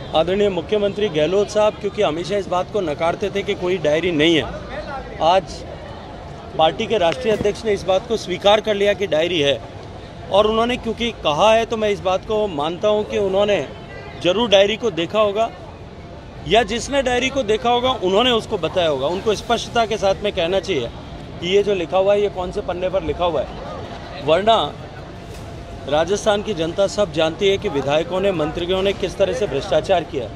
आदरणीय मुख्यमंत्री गहलोत साहब क्योंकि हमेशा इस बात को नकारते थे कि कोई डायरी नहीं है, आज पार्टी के राष्ट्रीय अध्यक्ष ने इस बात को स्वीकार कर लिया कि डायरी है। और उन्होंने क्योंकि कहा है तो मैं इस बात को मानता हूं कि उन्होंने जरूर डायरी को देखा होगा, या जिसने डायरी को देखा होगा उन्होंने उसको बताया होगा। उनको स्पष्टता के साथ में कहना चाहिए कि ये जो लिखा हुआ है ये कौन से पन्ने पर लिखा हुआ है, वरना राजस्थान की जनता सब जानती है कि विधायकों ने, मंत्रियों ने किस तरह से भ्रष्टाचार किया।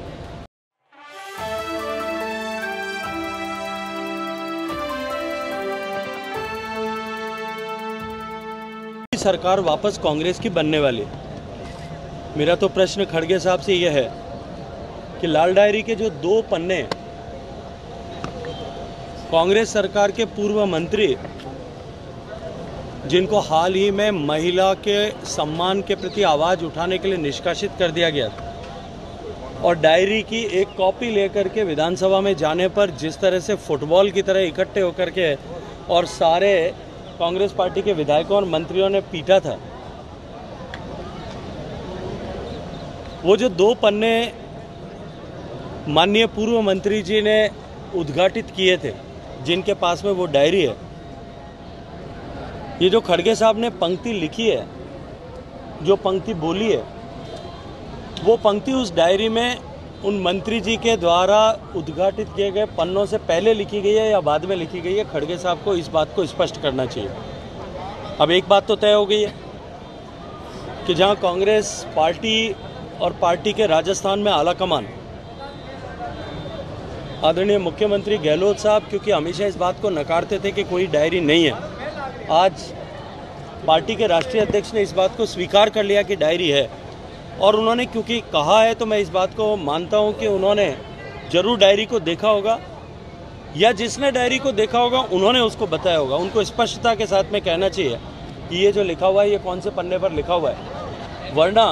सरकार वापस कांग्रेस की बनने वाली। मेरा तो प्रश्न खड़गे साहब से यह है कि लाल डायरी के जो 2 पन्ने कांग्रेस सरकार के पूर्व मंत्री, जिनको हाल ही में महिला के सम्मान के प्रति आवाज़ उठाने के लिए निष्कासित कर दिया गया था, और डायरी की एक कॉपी लेकर के विधानसभा में जाने पर जिस तरह से फुटबॉल की तरह इकट्ठे होकर के और सारे कांग्रेस पार्टी के विधायकों और मंत्रियों ने पीटा था, वो जो 2 पन्ने माननीय पूर्व मंत्री जी ने उद्घाटित किए थे, जिनके पास में वो डायरी है, ये जो खड़गे साहब ने पंक्ति लिखी है, जो पंक्ति बोली है, वो पंक्ति उस डायरी में उन मंत्री जी के द्वारा उद्घाटित किए गए पन्नों से पहले लिखी गई है या बाद में लिखी गई है। खड़गे साहब को इस बात को स्पष्ट करना चाहिए। अब एक बात तो तय हो गई है कि जहां कांग्रेस पार्टी और पार्टी के राजस्थान में आला कमान आदरणीय मुख्यमंत्री गहलोत साहब क्योंकि हमेशा इस बात को नकारते थे कि कोई डायरी नहीं है, आज पार्टी के राष्ट्रीय अध्यक्ष ने इस बात को स्वीकार कर लिया कि डायरी है। और उन्होंने क्योंकि कहा है तो मैं इस बात को मानता हूं कि उन्होंने जरूर डायरी को देखा होगा, या जिसने डायरी को देखा होगा उन्होंने उसको बताया होगा। उनको स्पष्टता के साथ में कहना चाहिए कि ये जो लिखा हुआ है ये कौन से पन्ने पर लिखा हुआ है, वरना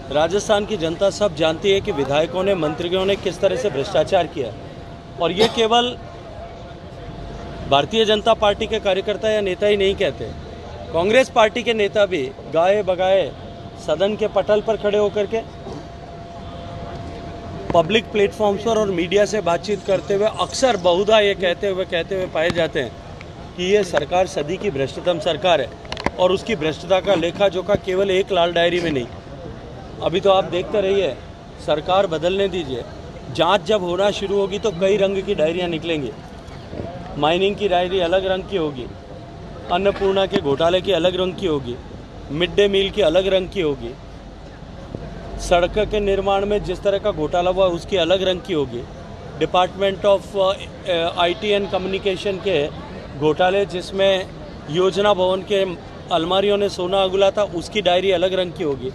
राजस्थान की जनता सब जानती है कि विधायकों ने, मंत्रियों ने किस तरह से भ्रष्टाचार किया। और ये केवल भारतीय जनता पार्टी के कार्यकर्ता या नेता ही नहीं कहते, कांग्रेस पार्टी के नेता भी गाए बगाए सदन के पटल पर खड़े होकर के, पब्लिक प्लेटफॉर्म्स पर और मीडिया से बातचीत करते हुए अक्सर बहुधा ये कहते हुए पाए जाते हैं कि ये सरकार सदी की भ्रष्टतम सरकार है, और उसकी भ्रष्टता का लेखा जोखा केवल एक लाल डायरी में नहीं। अभी तो आप देखते रहिए, सरकार बदलने दीजिए, जांच जब होना शुरू होगी तो कई रंग की डायरियां निकलेंगी। माइनिंग की डायरी अलग रंग की होगी, अन्नपूर्णा के घोटाले की अलग रंग की होगी, मिड डे मील की अलग रंग की होगी, सड़क के निर्माण में जिस तरह का घोटाला हुआ उसकी अलग रंग की होगी, department of IT and communication के घोटाले जिसमें योजना भवन के अलमारियों ने सोना अगुला था, उसकी डायरी अलग रंग की होगी।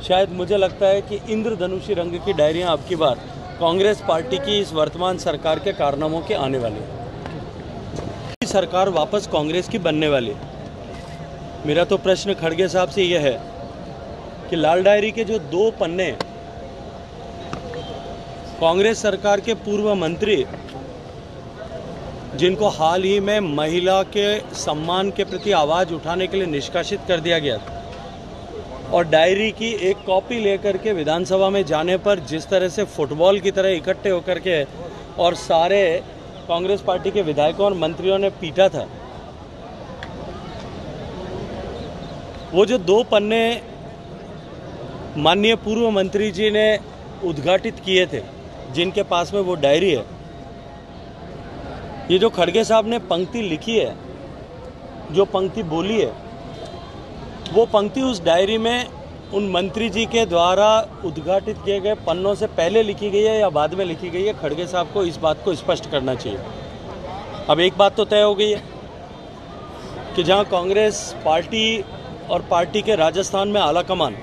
शायद मुझे लगता है कि इंद्रधनुषी रंग की डायरियां अब की बार कांग्रेस पार्टी की इस वर्तमान सरकार के कारनामों के आने वाली है। सरकार वापस कांग्रेस की बनने वाली है। मेरा तो प्रश्न खड़गे साहब से यह है कि लाल डायरी के जो 2 पन्ने कांग्रेस सरकार के पूर्व मंत्री, जिनको हाल ही में महिला के सम्मान के प्रति आवाज़ उठाने के लिए निष्कासित कर दिया गया था, और डायरी की एक कॉपी लेकर के विधानसभा में जाने पर जिस तरह से फुटबॉल की तरह इकट्ठे होकर के और सारे कांग्रेस पार्टी के विधायकों और मंत्रियों ने पीटा था, वो जो 2 पन्ने माननीय पूर्व मंत्री जी ने उद्घाटित किए थे, जिनके पास में वो डायरी है, ये जो खड़गे साहब ने पंक्ति लिखी है, जो पंक्ति बोली है, वो पंक्ति उस डायरी में उन मंत्री जी के द्वारा उद्घाटित किए गए पन्नों से पहले लिखी गई है या बाद में लिखी गई है। खड़गे साहब को इस बात को स्पष्ट करना चाहिए। अब एक बात तो तय हो गई है कि जहां कांग्रेस पार्टी और पार्टी के राजस्थान में आला कमान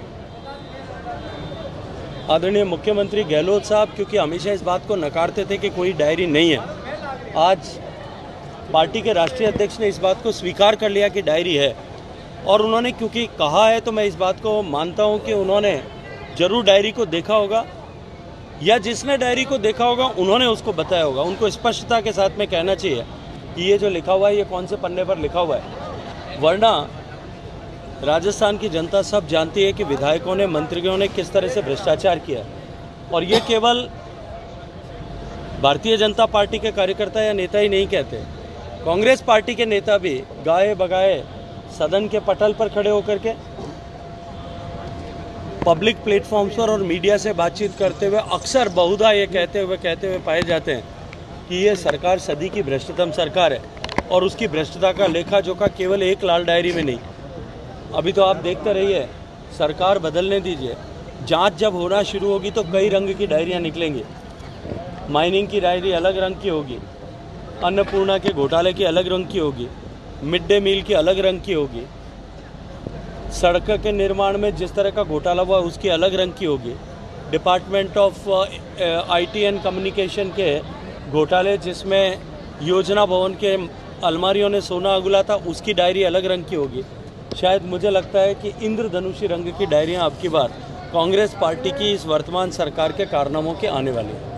आदरणीय मुख्यमंत्री गहलोत साहब क्योंकि हमेशा इस बात को नकारते थे कि कोई डायरी नहीं है, आज पार्टी के राष्ट्रीय अध्यक्ष ने इस बात को स्वीकार कर लिया कि डायरी है। और उन्होंने क्योंकि कहा है तो मैं इस बात को मानता हूं कि उन्होंने जरूर डायरी को देखा होगा, या जिसने डायरी को देखा होगा उन्होंने उसको बताया होगा। उनको स्पष्टता के साथ में कहना चाहिए कि ये जो लिखा हुआ है ये कौन से पन्ने पर लिखा हुआ है, वरना राजस्थान की जनता सब जानती है कि विधायकों ने, मंत्रियों ने किस तरह से भ्रष्टाचार किया। और ये केवल भारतीय जनता पार्टी के कार्यकर्ता या नेता ही नहीं कहते, कांग्रेस पार्टी के नेता भी गाए बगाए सदन के पटल पर खड़े होकर के पब्लिक प्लेटफॉर्म्स पर और मीडिया से बातचीत करते हुए अक्सर बहुधा ये कहते हुए पाए जाते हैं कि ये सरकार सदी की भ्रष्टतम सरकार है और उसकी भ्रष्टता का लेखा जोखा केवल एक लाल डायरी में नहीं। अभी तो आप देखते रहिए, सरकार बदलने दीजिए, जांच जब होना शुरू होगी तो कई रंग की डायरियां निकलेंगी। माइनिंग की डायरी अलग रंग की होगी, अन्नपूर्णा के घोटाले की अलग रंग की होगी, मिड डे मील की अलग रंग की होगी, सड़क के निर्माण में जिस तरह का घोटाला हुआ उसकी अलग रंग की होगी, department of IT and communication के घोटाले जिसमें योजना भवन के अलमारियों ने सोना उगला था उसकी डायरी अलग रंग की होगी। शायद मुझे लगता है कि इंद्रधनुषी रंग की डायरियां अब की बार कांग्रेस पार्टी की इस वर्तमान सरकार के कारनामों के आने वाली हैं।